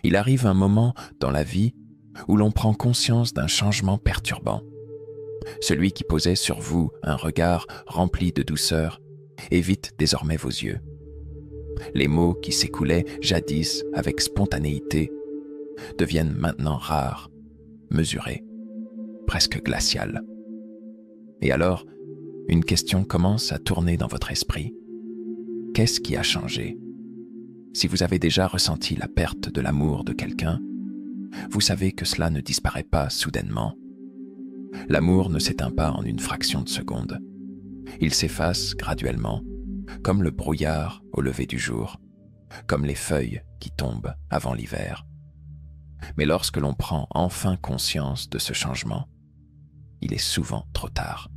Il arrive un moment dans la vie où l'on prend conscience d'un changement perturbant. Celui qui posait sur vous un regard rempli de douceur évite désormais vos yeux. Les mots qui s'écoulaient jadis avec spontanéité deviennent maintenant rares, mesurés, presque glaciales. Et alors, une question commence à tourner dans votre esprit. Qu'est-ce qui a changé? Si vous avez déjà ressenti la perte de l'amour de quelqu'un, vous savez que cela ne disparaît pas soudainement. L'amour ne s'éteint pas en une fraction de seconde. Il s'efface graduellement, comme le brouillard au lever du jour, comme les feuilles qui tombent avant l'hiver. Mais lorsque l'on prend enfin conscience de ce changement, il est souvent trop tard.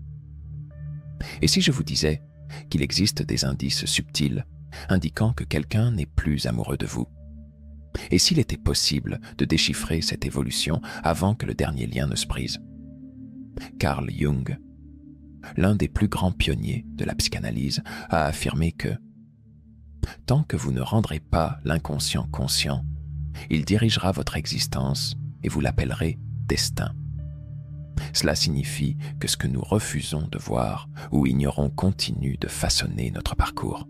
Et si je vous disais qu'il existe des indices subtils indiquant que quelqu'un n'est plus amoureux de vous? Et s'il était possible de déchiffrer cette évolution avant que le dernier lien ne se brise? Carl Jung, l'un des plus grands pionniers de la psychanalyse, a affirmé que tant que vous ne rendrez pas l'inconscient conscient, il dirigera votre existence et vous l'appellerez destin. Cela signifie que ce que nous refusons de voir ou ignorons continue de façonner notre parcours.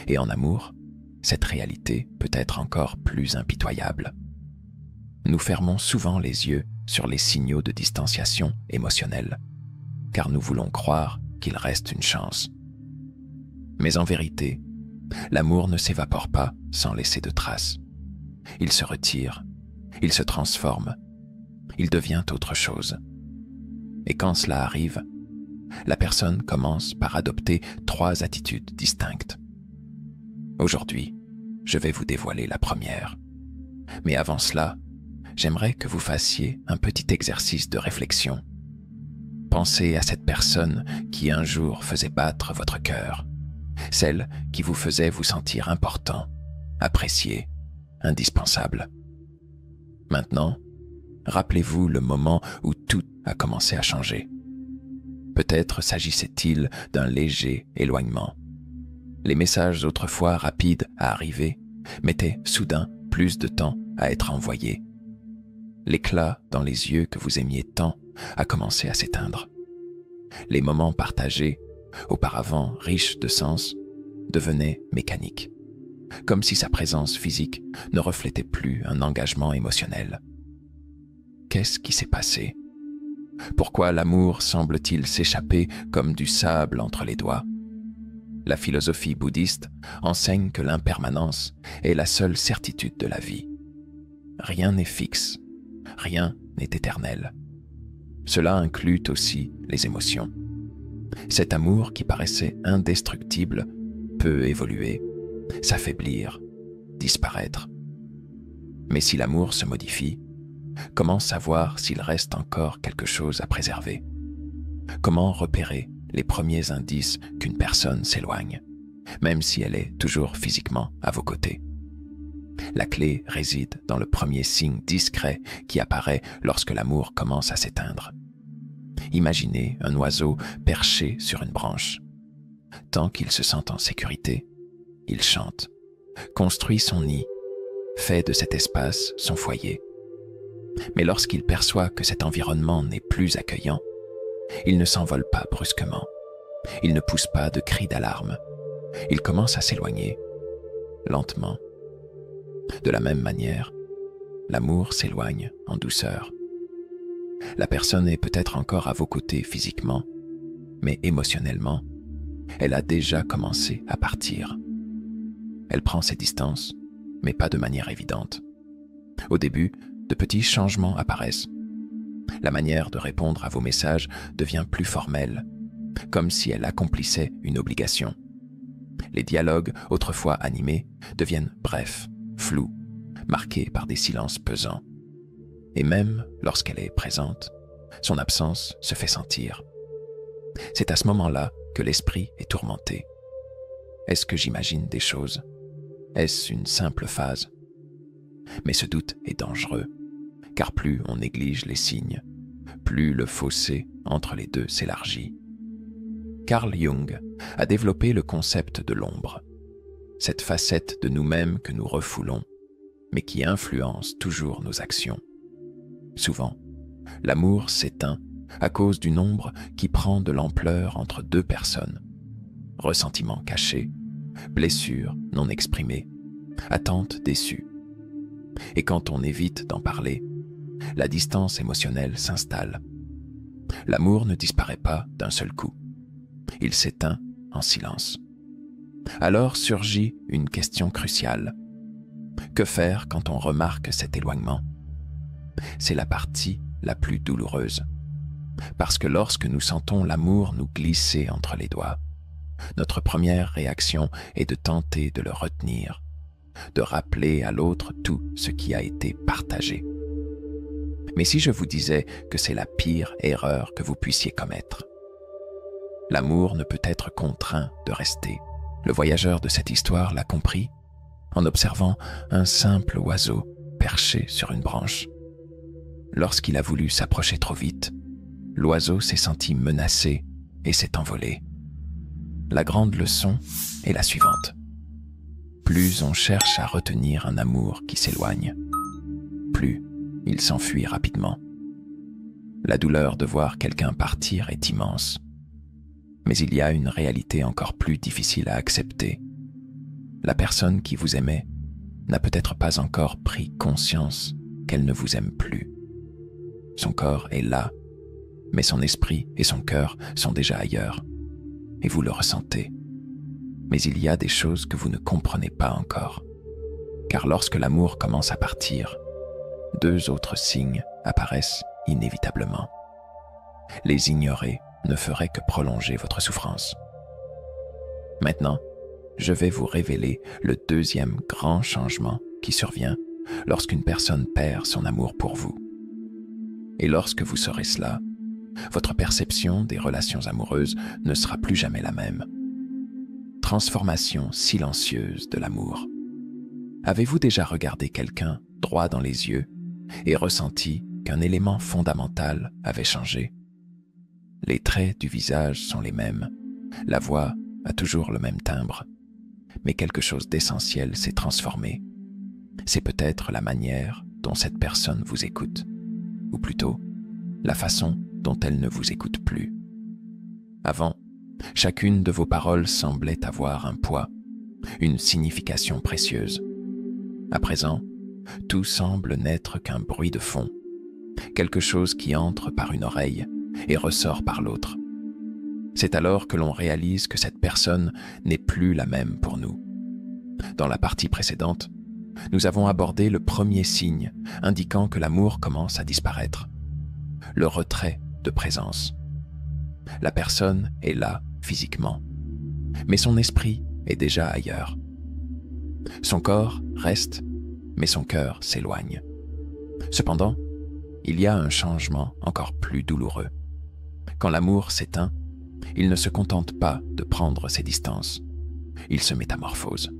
Et en amour, cette réalité peut être encore plus impitoyable. Nous fermons souvent les yeux sur les signaux de distanciation émotionnelle, car nous voulons croire qu'il reste une chance. Mais en vérité, l'amour ne s'évapore pas sans laisser de traces. Il se retire, il se transforme, il devient autre chose. Et quand cela arrive, la personne commence par adopter 3 attitudes distinctes. Aujourd'hui, je vais vous dévoiler la première. Mais avant cela, j'aimerais que vous fassiez un petit exercice de réflexion. Pensez à cette personne qui un jour faisait battre votre cœur, celle qui vous faisait vous sentir important, apprécié, indispensable. Maintenant, rappelez-vous le moment où tout a commencé à changer. Peut-être s'agissait-il d'un léger éloignement. Les messages autrefois rapides à arriver mettaient soudain plus de temps à être envoyés. L'éclat dans les yeux que vous aimiez tant a commencé à s'éteindre. Les moments partagés, auparavant riches de sens, devenaient mécaniques, comme si sa présence physique ne reflétait plus un engagement émotionnel. Qu'est-ce qui s'est passé? Pourquoi l'amour semble-t-il s'échapper comme du sable entre les doigts? La philosophie bouddhiste enseigne que l'impermanence est la seule certitude de la vie. Rien n'est fixe, rien n'est éternel. Cela inclut aussi les émotions. Cet amour qui paraissait indestructible peut évoluer, s'affaiblir, disparaître. Mais si l'amour se modifie, comment savoir s'il reste encore quelque chose à préserver? Comment repérer les premiers indices qu'une personne s'éloigne, même si elle est toujours physiquement à vos côtés? La clé réside dans le premier signe discret qui apparaît lorsque l'amour commence à s'éteindre. Imaginez un oiseau perché sur une branche. Tant qu'il se sent en sécurité, il chante, construit son nid, fait de cet espace son foyer. Mais lorsqu'il perçoit que cet environnement n'est plus accueillant, il ne s'envole pas brusquement. Il ne pousse pas de cris d'alarme. Il commence à s'éloigner, lentement. De la même manière, l'amour s'éloigne en douceur. La personne est peut-être encore à vos côtés physiquement, mais émotionnellement, elle a déjà commencé à partir. Elle prend ses distances, mais pas de manière évidente. Au début, de petits changements apparaissent. La manière de répondre à vos messages devient plus formelle, comme si elle accomplissait une obligation. Les dialogues, autrefois animés, deviennent brefs, flous, marqués par des silences pesants. Et même lorsqu'elle est présente, son absence se fait sentir. C'est à ce moment-là que l'esprit est tourmenté. Est-ce que j'imagine des choses? Est-ce une simple phase? Mais ce doute est dangereux, car plus on néglige les signes, plus le fossé entre les deux s'élargit. Carl Jung a développé le concept de l'ombre, cette facette de nous-mêmes que nous refoulons, mais qui influence toujours nos actions. Souvent, l'amour s'éteint à cause d'une ombre qui prend de l'ampleur entre deux personnes. Ressentiment caché, blessures non exprimées, attentes déçues. Et quand on évite d'en parler, la distance émotionnelle s'installe. L'amour ne disparaît pas d'un seul coup. Il s'éteint en silence. Alors surgit une question cruciale. Que faire quand on remarque cet éloignement? C'est la partie la plus douloureuse. Parce que lorsque nous sentons l'amour nous glisser entre les doigts, notre première réaction est de tenter de le retenir, de rappeler à l'autre tout ce qui a été partagé. Mais si je vous disais que c'est la pire erreur que vous puissiez commettre? L'amour ne peut être contraint de rester. Le voyageur de cette histoire l'a compris en observant un simple oiseau perché sur une branche. Lorsqu'il a voulu s'approcher trop vite, l'oiseau s'est senti menacé et s'est envolé. La grande leçon est la suivante. Plus on cherche à retenir un amour qui s'éloigne, plus il s'enfuit rapidement. La douleur de voir quelqu'un partir est immense. Mais il y a une réalité encore plus difficile à accepter. La personne qui vous aimait n'a peut-être pas encore pris conscience qu'elle ne vous aime plus. Son corps est là, mais son esprit et son cœur sont déjà ailleurs, et vous le ressentez. Mais il y a des choses que vous ne comprenez pas encore, car lorsque l'amour commence à partir, deux autres signes apparaissent inévitablement. Les ignorer ne ferait que prolonger votre souffrance. Maintenant, je vais vous révéler le deuxième grand changement qui survient lorsqu'une personne perd son amour pour vous. Et lorsque vous saurez cela, votre perception des relations amoureuses ne sera plus jamais la même. Transformation silencieuse de l'amour. Avez-vous déjà regardé quelqu'un droit dans les yeux et ressenti qu'un élément fondamental avait changé? Les traits du visage sont les mêmes, la voix a toujours le même timbre, mais quelque chose d'essentiel s'est transformé. C'est peut-être la manière dont cette personne vous écoute, ou plutôt, la façon dont elle ne vous écoute plus. Avant, chacune de vos paroles semblait avoir un poids, une signification précieuse. À présent, tout semble n'être qu'un bruit de fond, quelque chose qui entre par une oreille et ressort par l'autre. C'est alors que l'on réalise que cette personne n'est plus la même pour nous. Dans la partie précédente, nous avons abordé le premier signe indiquant que l'amour commence à disparaître, le retrait de présence. La personne est là physiquement, mais son esprit est déjà ailleurs. Son corps reste, mais son cœur s'éloigne. Cependant, il y a un changement encore plus douloureux. Quand l'amour s'éteint, il ne se contente pas de prendre ses distances, il se métamorphose.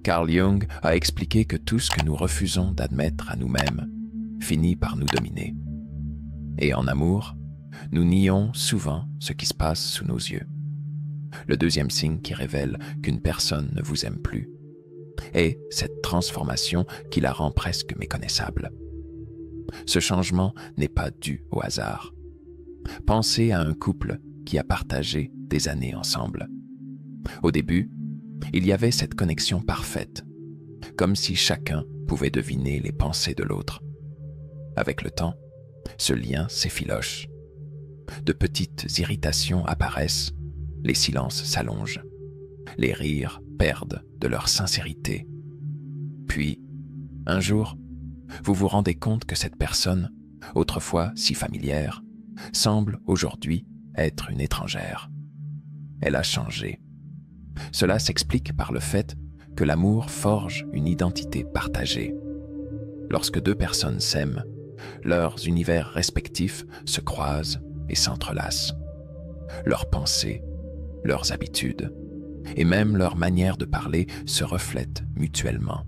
Carl Jung a expliqué que tout ce que nous refusons d'admettre à nous-mêmes finit par nous dominer. Et en amour, nous nions souvent ce qui se passe sous nos yeux. Le deuxième signe qui révèle qu'une personne ne vous aime plus est cette transformation qui la rend presque méconnaissable. Ce changement n'est pas dû au hasard. Pensez à un couple qui a partagé des années ensemble. Au début, il y avait cette connexion parfaite, comme si chacun pouvait deviner les pensées de l'autre. Avec le temps, ce lien s'effiloche. De petites irritations apparaissent, les silences s'allongent, les rires perdent de leur sincérité. Puis, un jour, vous vous rendez compte que cette personne, autrefois si familière, semble aujourd'hui être une étrangère. Elle a changé. Cela s'explique par le fait que l'amour forge une identité partagée. Lorsque deux personnes s'aiment, leurs univers respectifs se croisent et s'entrelacent. Leurs pensées, leurs habitudes et même leur manière de parler se reflètent mutuellement.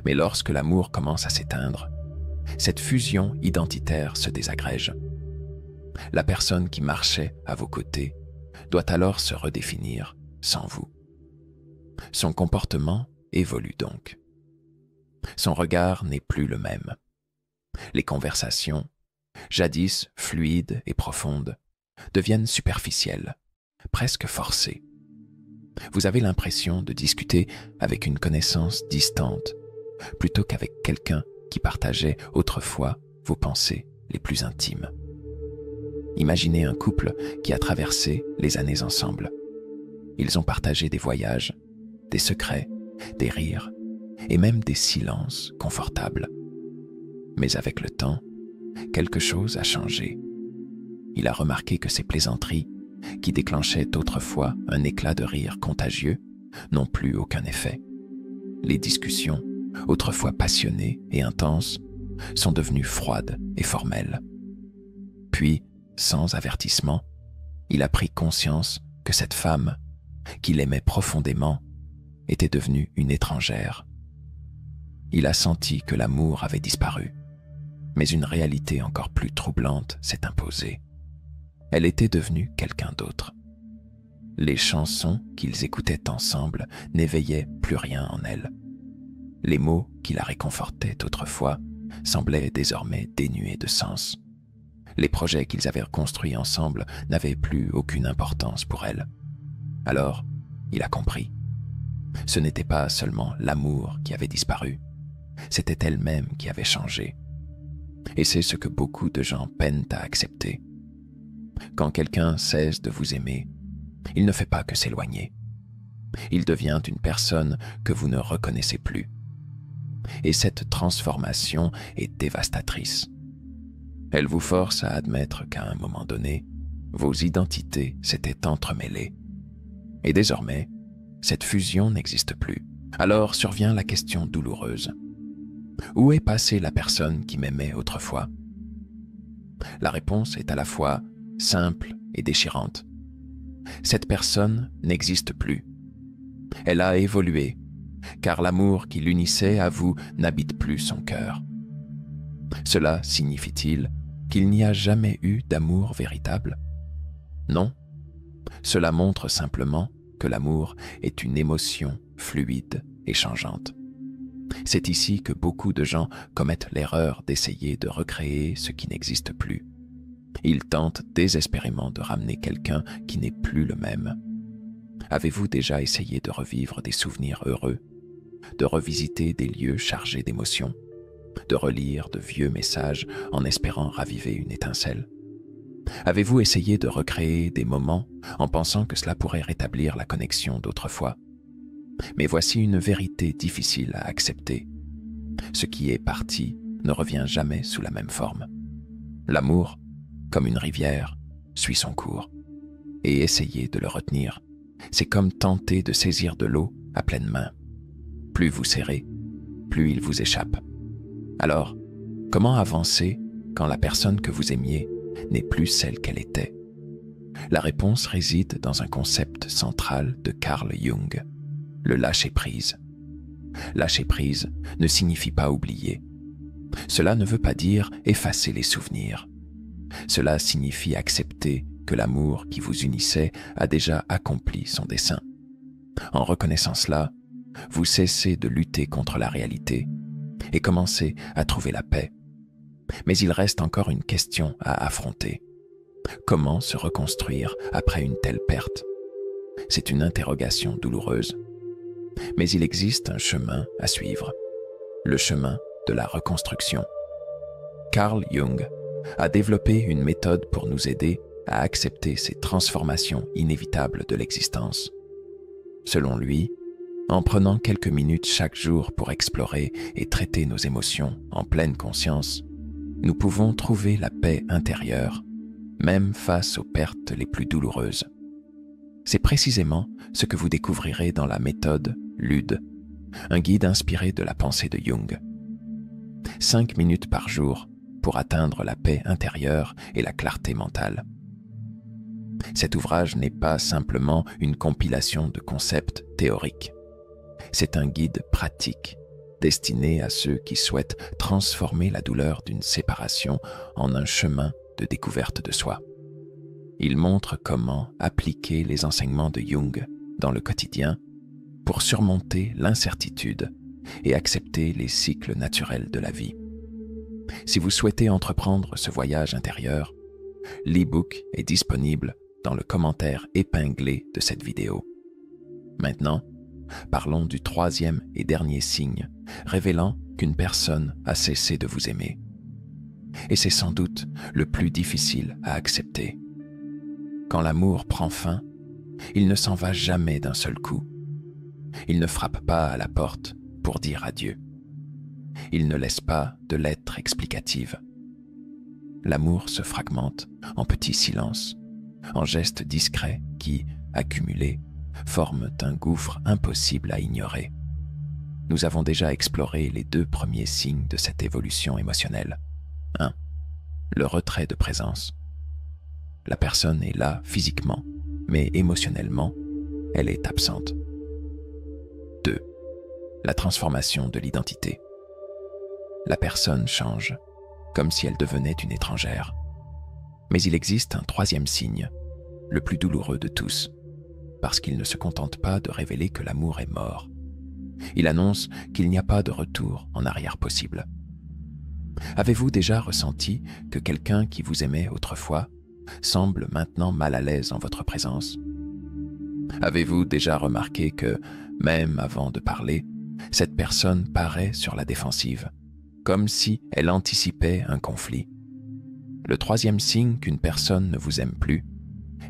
Mais lorsque l'amour commence à s'éteindre, cette fusion identitaire se désagrège. La personne qui marchait à vos côtés doit alors se redéfinir sans vous. Son comportement évolue donc. Son regard n'est plus le même. Les conversations, jadis fluides et profondes, deviennent superficielles, presque forcées. Vous avez l'impression de discuter avec une connaissance distante, plutôt qu'avec quelqu'un qui partageait autrefois vos pensées les plus intimes. Imaginez un couple qui a traversé les années ensemble. Ils ont partagé des voyages, des secrets, des rires et même des silences confortables. Mais avec le temps, quelque chose a changé. Il a remarqué que ces plaisanteries, qui déclenchaient autrefois un éclat de rire contagieux, n'ont plus aucun effet. Les discussions, autrefois passionnées et intenses, sont devenues froides et formelles. Puis, sans avertissement, il a pris conscience que cette femme, qu'il aimait profondément, était devenue une étrangère. Il a senti que l'amour avait disparu, mais une réalité encore plus troublante s'est imposée. Elle était devenue quelqu'un d'autre. Les chansons qu'ils écoutaient ensemble n'éveillaient plus rien en elle. Les mots qui la réconfortaient autrefois semblaient désormais dénués de sens. Les projets qu'ils avaient construits ensemble n'avaient plus aucune importance pour elle. Alors, il a compris. Ce n'était pas seulement l'amour qui avait disparu, c'était elle-même qui avait changé. Et c'est ce que beaucoup de gens peinent à accepter. Quand quelqu'un cesse de vous aimer, il ne fait pas que s'éloigner. Il devient une personne que vous ne reconnaissez plus. Et cette transformation est dévastatrice. Elle vous force à admettre qu'à un moment donné, vos identités s'étaient entremêlées. Et désormais, cette fusion n'existe plus. Alors survient la question douloureuse. Où est passée la personne qui m'aimait autrefois? La réponse est à la fois simple et déchirante. Cette personne n'existe plus. Elle a évolué, car l'amour qui l'unissait à vous n'habite plus son cœur. Cela signifie-t-il qu'il n'y a jamais eu d'amour véritable? Non, cela montre simplement que l'amour est une émotion fluide et changeante. C'est ici que beaucoup de gens commettent l'erreur d'essayer de recréer ce qui n'existe plus. Ils tentent désespérément de ramener quelqu'un qui n'est plus le même. Avez-vous déjà essayé de revivre des souvenirs heureux, de revisiter des lieux chargés d'émotions, de relire de vieux messages en espérant raviver une étincelle? Avez-vous essayé de recréer des moments en pensant que cela pourrait rétablir la connexion d'autrefois? Mais voici une vérité difficile à accepter. Ce qui est parti ne revient jamais sous la même forme. L'amour, comme une rivière, suit son cours. Et essayer de le retenir, c'est comme tenter de saisir de l'eau à pleine main. Plus vous serrez, plus il vous échappe. Alors, comment avancer quand la personne que vous aimiez n'est plus celle qu'elle était? La réponse réside dans un concept central de Carl Jung, le lâcher-prise. Lâcher-prise ne signifie pas oublier. Cela ne veut pas dire effacer les souvenirs. Cela signifie accepter que l'amour qui vous unissait a déjà accompli son dessein. En reconnaissant cela, vous cessez de lutter contre la réalité et commencez à trouver la paix. Mais il reste encore une question à affronter. Comment se reconstruire après une telle perte? C'est une interrogation douloureuse. Mais il existe un chemin à suivre, le chemin de la reconstruction. Carl Jung a développé une méthode pour nous aider à accepter ces transformations inévitables de l'existence. Selon lui, en prenant quelques minutes chaque jour pour explorer et traiter nos émotions en pleine conscience, nous pouvons trouver la paix intérieure, même face aux pertes les plus douloureuses. C'est précisément ce que vous découvrirez dans la méthode LUD, un guide inspiré de la pensée de Jung. 5 minutes par jour pour atteindre la paix intérieure et la clarté mentale. Cet ouvrage n'est pas simplement une compilation de concepts théoriques. C'est un guide pratique destiné à ceux qui souhaitent transformer la douleur d'une séparation en un chemin de découverte de soi. Il montre comment appliquer les enseignements de Jung dans le quotidien pour surmonter l'incertitude et accepter les cycles naturels de la vie. Si vous souhaitez entreprendre ce voyage intérieur, l'e-book est disponible dans le commentaire épinglé de cette vidéo. Maintenant, parlons du troisième et dernier signe révélant qu'une personne a cessé de vous aimer. Et c'est sans doute le plus difficile à accepter. Quand l'amour prend fin, il ne s'en va jamais d'un seul coup. Il ne frappe pas à la porte pour dire adieu. Il ne laisse pas de lettre explicative. L'amour se fragmente en petits silences, en gestes discrets qui, accumulés, forment un gouffre impossible à ignorer. Nous avons déjà exploré les 2 premiers signes de cette évolution émotionnelle. 1. Le retrait de présence. La personne est là physiquement, mais émotionnellement, elle est absente. 2. La transformation de l'identité. La personne change, comme si elle devenait une étrangère. Mais il existe un 3e signe, le plus douloureux de tous, parce qu'il ne se contente pas de révéler que l'amour est mort. Il annonce qu'il n'y a pas de retour en arrière possible. Avez-vous déjà ressenti que quelqu'un qui vous aimait autrefois semble maintenant mal à l'aise en votre présence? Avez-vous déjà remarqué que, même avant de parler, cette personne paraît sur la défensive, comme si elle anticipait un conflit? Le 3e signe qu'une personne ne vous aime plus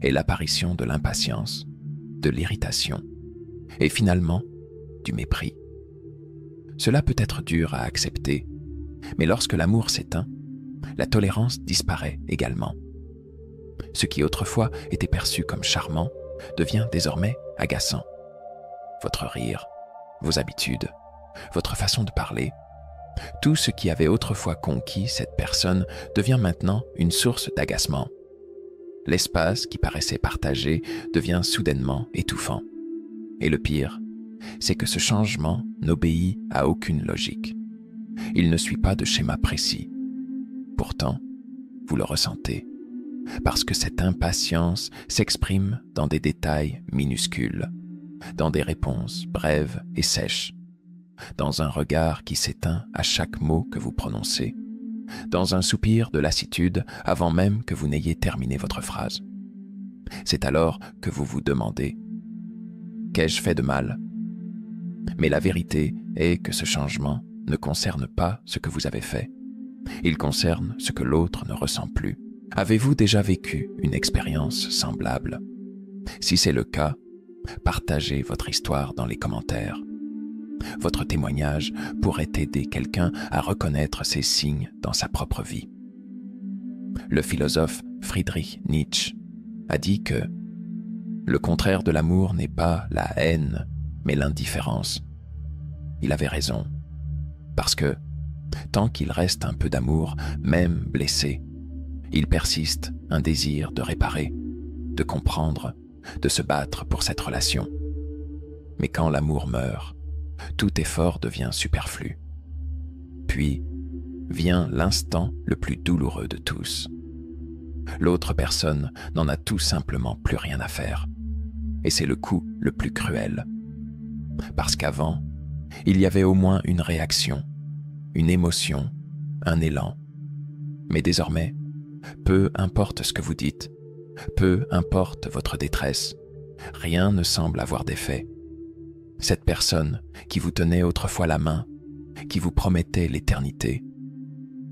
est l'apparition de l'impatience, de l'irritation et finalement du mépris. Cela peut être dur à accepter, mais lorsque l'amour s'éteint, la tolérance disparaît également. Ce qui autrefois était perçu comme charmant devient désormais agaçant. Votre rire, vos habitudes, votre façon de parler, tout ce qui avait autrefois conquis cette personne devient maintenant une source d'agacement. L'espace qui paraissait partagé devient soudainement étouffant. Et le pire, c'est que ce changement n'obéit à aucune logique. Il ne suit pas de schéma précis. Pourtant, vous le ressentez, parce que cette impatience s'exprime dans des détails minuscules, dans des réponses brèves et sèches, dans un regard qui s'éteint à chaque mot que vous prononcez, dans un soupir de lassitude avant même que vous n'ayez terminé votre phrase. C'est alors que vous vous demandez « Qu'ai-je fait de mal ?» Mais la vérité est que ce changement ne concerne pas ce que vous avez fait. Il concerne ce que l'autre ne ressent plus. Avez-vous déjà vécu une expérience semblable? Si c'est le cas, partagez votre histoire dans les commentaires. Votre témoignage pourrait aider quelqu'un à reconnaître ces signes dans sa propre vie. Le philosophe Friedrich Nietzsche a dit que le contraire de l'amour n'est pas la haine, mais l'indifférence. Il avait raison, parce que tant qu'il reste un peu d'amour, même blessé, il persiste un désir de réparer, de comprendre, de se battre pour cette relation. Mais quand l'amour meurt, tout effort devient superflu. Puis vient l'instant le plus douloureux de tous. L'autre personne n'en a tout simplement plus rien à faire. Et c'est le coup le plus cruel. Parce qu'avant, il y avait au moins une réaction, une émotion, un élan. Mais désormais, peu importe ce que vous dites, peu importe votre détresse, rien ne semble avoir d'effet. Cette personne qui vous tenait autrefois la main, qui vous promettait l'éternité,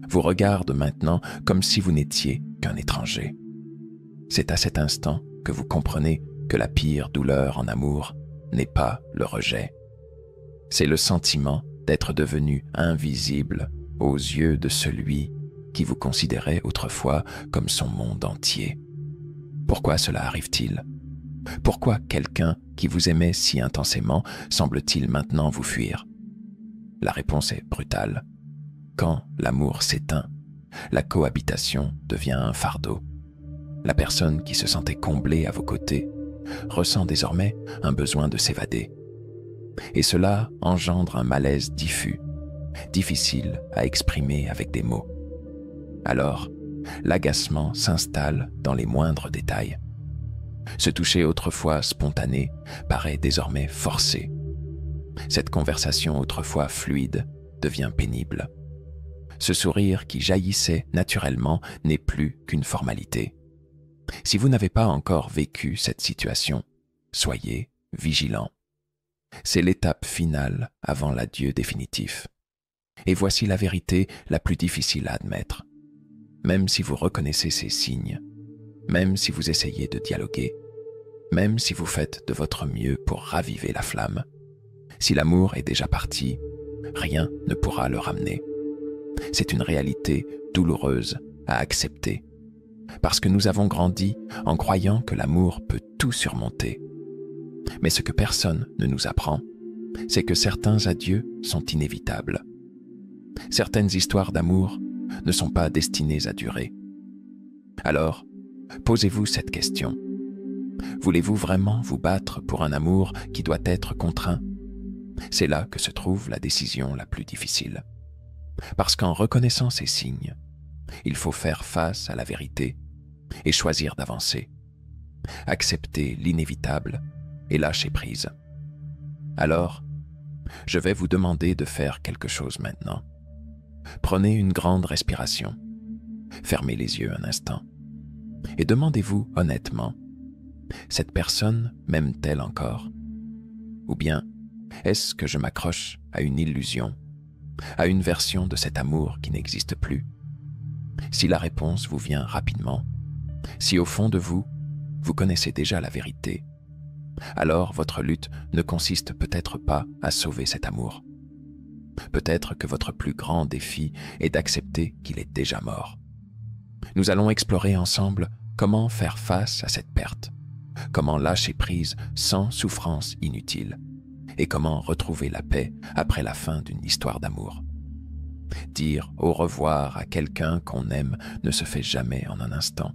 vous regarde maintenant comme si vous n'étiez qu'un étranger. C'est à cet instant que vous comprenez que la pire douleur en amour n'est pas le rejet. C'est le sentiment d'être devenu invisible aux yeux de celui qui vous considérait autrefois comme son monde entier. Pourquoi cela arrive-t-il? Pourquoi quelqu'un qui vous aimait si intensément semble-t-il maintenant vous fuir? La réponse est brutale. Quand l'amour s'éteint, la cohabitation devient un fardeau. La personne qui se sentait comblée à vos côtés ressent désormais un besoin de s'évader. Et cela engendre un malaise diffus, difficile à exprimer avec des mots. Alors, l'agacement s'installe dans les moindres détails. Ce toucher autrefois spontané paraît désormais forcé. Cette conversation autrefois fluide devient pénible. Ce sourire qui jaillissait naturellement n'est plus qu'une formalité. Si vous n'avez pas encore vécu cette situation, soyez vigilant. C'est l'étape finale avant l'adieu définitif. Et voici la vérité la plus difficile à admettre. Même si vous reconnaissez ces signes, même si vous essayez de dialoguer, même si vous faites de votre mieux pour raviver la flamme, si l'amour est déjà parti, rien ne pourra le ramener. C'est une réalité douloureuse à accepter, parce que nous avons grandi en croyant que l'amour peut tout surmonter. Mais ce que personne ne nous apprend, c'est que certains adieux sont inévitables. Certaines histoires d'amour ne sont pas destinées à durer. Alors, posez-vous cette question. Voulez-vous vraiment vous battre pour un amour qui doit être contraint? C'est là que se trouve la décision la plus difficile. Parce qu'en reconnaissant ces signes, il faut faire face à la vérité et choisir d'avancer. Accepter l'inévitable et lâcher prise. Alors, je vais vous demander de faire quelque chose maintenant. Prenez une grande respiration. Fermez les yeux un instant. Et demandez-vous honnêtement, cette personne m'aime-t-elle encore? Ou bien, est-ce que je m'accroche à une illusion, à une version de cet amour qui n'existe plus? Si la réponse vous vient rapidement, si au fond de vous, vous connaissez déjà la vérité, alors votre lutte ne consiste peut-être pas à sauver cet amour. Peut-être que votre plus grand défi est d'accepter qu'il est déjà mort. Nous allons explorer ensemble comment faire face à cette perte, comment lâcher prise sans souffrance inutile, et comment retrouver la paix après la fin d'une histoire d'amour. Dire au revoir à quelqu'un qu'on aime ne se fait jamais en un instant.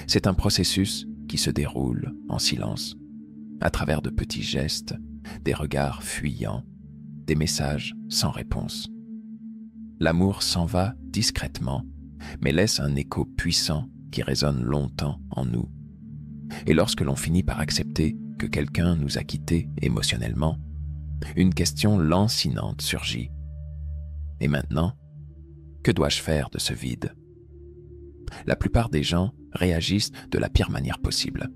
C'est un processus qui se déroule en silence, à travers de petits gestes, des regards fuyants, des messages sans réponse. L'amour s'en va discrètement, mais laisse un écho puissant qui résonne longtemps en nous. Et lorsque l'on finit par accepter que quelqu'un nous a quittés émotionnellement, une question lancinante surgit. Et maintenant, que dois-je faire de ce vide? La plupart des gens réagissent de la pire manière possible.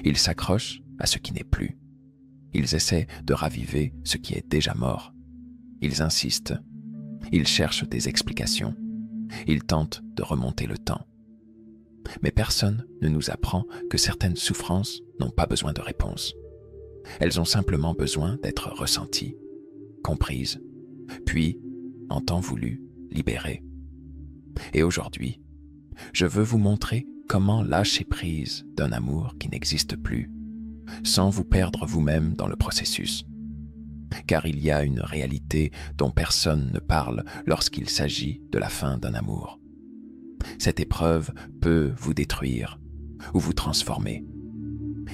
Ils s'accrochent à ce qui n'est plus. Ils essaient de raviver ce qui est déjà mort. Ils insistent. Ils cherchent des explications. Ils tentent de remonter le temps. Mais personne ne nous apprend que certaines souffrances n'ont pas besoin de réponse. Elles ont simplement besoin d'être ressenties, comprises, puis, en temps voulu, libérées. Et aujourd'hui, je veux vous montrer comment lâcher prise d'un amour qui n'existe plus, sans vous perdre vous-même dans le processus. Car il y a une réalité dont personne ne parle lorsqu'il s'agit de la fin d'un amour. Cette épreuve peut vous détruire ou vous transformer.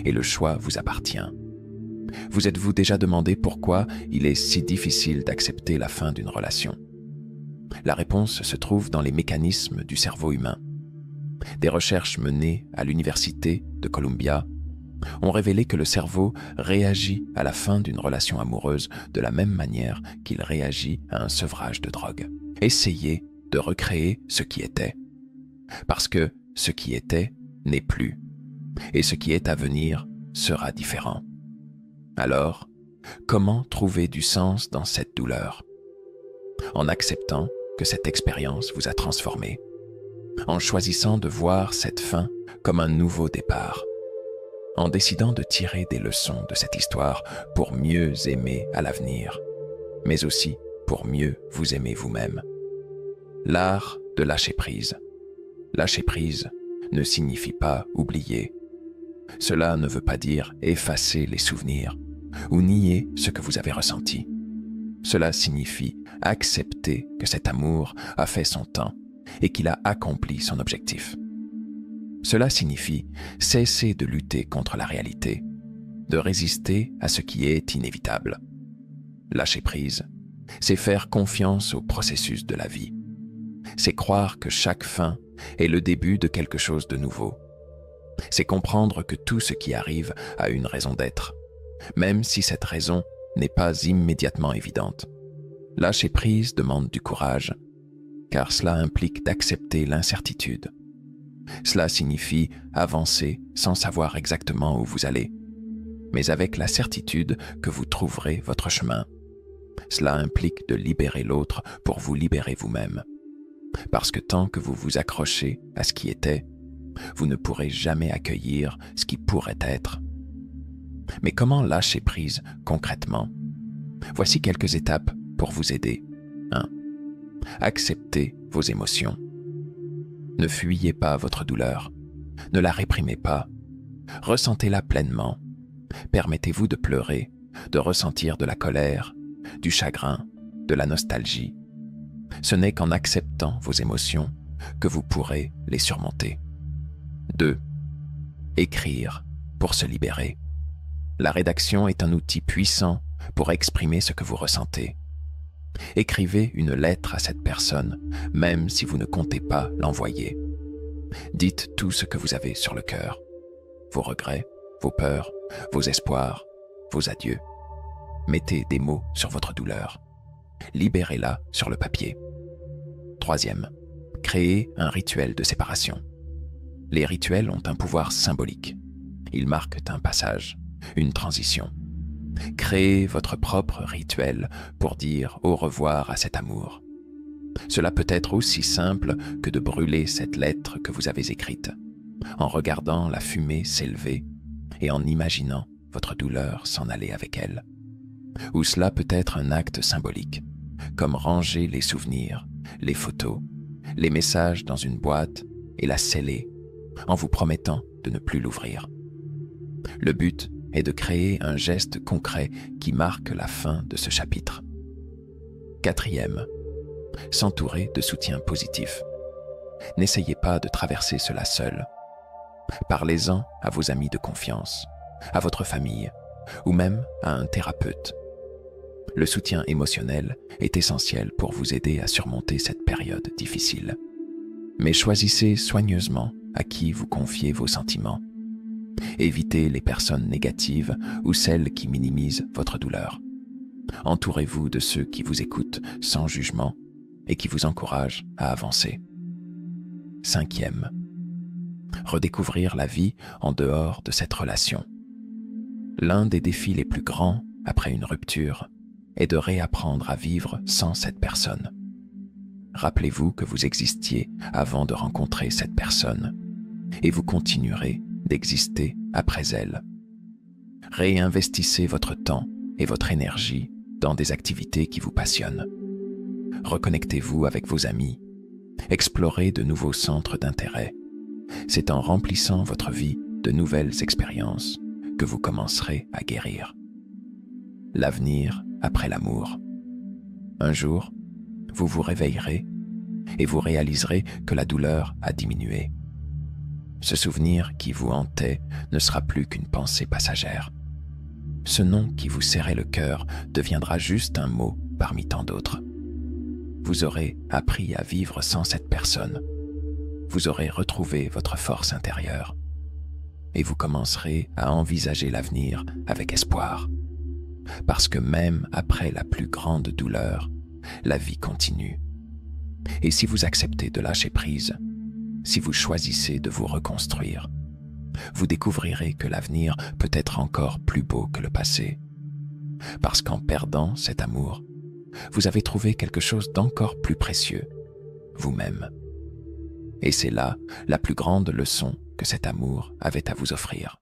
Et le choix vous appartient. Vous êtes-vous déjà demandé pourquoi il est si difficile d'accepter la fin d'une relation? La réponse se trouve dans les mécanismes du cerveau humain. Des recherches menées à l'université de Columbia ont révélé que le cerveau réagit à la fin d'une relation amoureuse de la même manière qu'il réagit à un sevrage de drogue. Essayez de recréer ce qui était. Parce que ce qui était n'est plus, et ce qui est à venir sera différent. Alors, comment trouver du sens dans cette douleur? En acceptant que cette expérience vous a transformé, en choisissant de voir cette fin comme un nouveau départ, en décidant de tirer des leçons de cette histoire pour mieux aimer à l'avenir, mais aussi pour mieux vous aimer vous-même. L'art de lâcher prise. Lâcher prise ne signifie pas oublier. Cela ne veut pas dire effacer les souvenirs ou nier ce que vous avez ressenti. Cela signifie accepter que cet amour a fait son temps et qu'il a accompli son objectif. Cela signifie cesser de lutter contre la réalité, de résister à ce qui est inévitable. Lâcher prise, c'est faire confiance au processus de la vie. C'est croire que chaque fin est le début de quelque chose de nouveau. C'est comprendre que tout ce qui arrive a une raison d'être, même si cette raison n'est pas immédiatement évidente. Lâcher prise demande du courage, car cela implique d'accepter l'incertitude. Cela signifie avancer sans savoir exactement où vous allez, mais avec la certitude que vous trouverez votre chemin. Cela implique de libérer l'autre pour vous libérer vous-même. Parce que tant que vous vous accrochez à ce qui était, vous ne pourrez jamais accueillir ce qui pourrait être. Mais comment lâcher prise concrètement? Voici quelques étapes pour vous aider. 1. Acceptez vos émotions. Ne fuyez pas votre douleur. Ne la réprimez pas. Ressentez-la pleinement. Permettez-vous de pleurer, de ressentir de la colère, du chagrin, de la nostalgie. Ce n'est qu'en acceptant vos émotions que vous pourrez les surmonter. 2. Écrire pour se libérer. La rédaction est un outil puissant pour exprimer ce que vous ressentez. Écrivez une lettre à cette personne, même si vous ne comptez pas l'envoyer. Dites tout ce que vous avez sur le cœur. Vos regrets, vos peurs, vos espoirs, vos adieux. Mettez des mots sur votre douleur. Libérez-la sur le papier. 3. Créez un rituel de séparation. Les rituels ont un pouvoir symbolique. Ils marquent un passage, une transition. Créez votre propre rituel pour dire au revoir à cet amour. Cela peut être aussi simple que de brûler cette lettre que vous avez écrite, en regardant la fumée s'élever et en imaginant votre douleur s'en aller avec elle. Ou cela peut être un acte symbolique, comme ranger les souvenirs, les photos, les messages dans une boîte et la sceller, en vous promettant de ne plus l'ouvrir. Le but est de créer un geste concret qui marque la fin de ce chapitre. 4. S'entourer de soutien positif. N'essayez pas de traverser cela seul. Parlez-en à vos amis de confiance, à votre famille ou même à un thérapeute. Le soutien émotionnel est essentiel pour vous aider à surmonter cette période difficile. Mais choisissez soigneusement à qui vous confiez vos sentiments. Évitez les personnes négatives ou celles qui minimisent votre douleur. Entourez-vous de ceux qui vous écoutent sans jugement et qui vous encouragent à avancer. 5. Redécouvrir la vie en dehors de cette relation. L'un des défis les plus grands après une rupture est de réapprendre à vivre sans cette personne. Rappelez-vous que vous existiez avant de rencontrer cette personne et vous continuerez d'exister après elle. Réinvestissez votre temps et votre énergie dans des activités qui vous passionnent. Reconnectez-vous avec vos amis. Explorez de nouveaux centres d'intérêt. C'est en remplissant votre vie de nouvelles expériences que vous commencerez à guérir. L'avenir après l'amour. Un jour, vous vous réveillerez et vous réaliserez que la douleur a diminué. Ce souvenir qui vous hantait ne sera plus qu'une pensée passagère. Ce nom qui vous serrait le cœur deviendra juste un mot parmi tant d'autres. Vous aurez appris à vivre sans cette personne. Vous aurez retrouvé votre force intérieure. Et vous commencerez à envisager l'avenir avec espoir. Parce que même après la plus grande douleur, la vie continue. Et si vous acceptez de lâcher prise, si vous choisissez de vous reconstruire, vous découvrirez que l'avenir peut être encore plus beau que le passé. Parce qu'en perdant cet amour, vous avez trouvé quelque chose d'encore plus précieux, vous-même. Et c'est là la plus grande leçon que cet amour avait à vous offrir.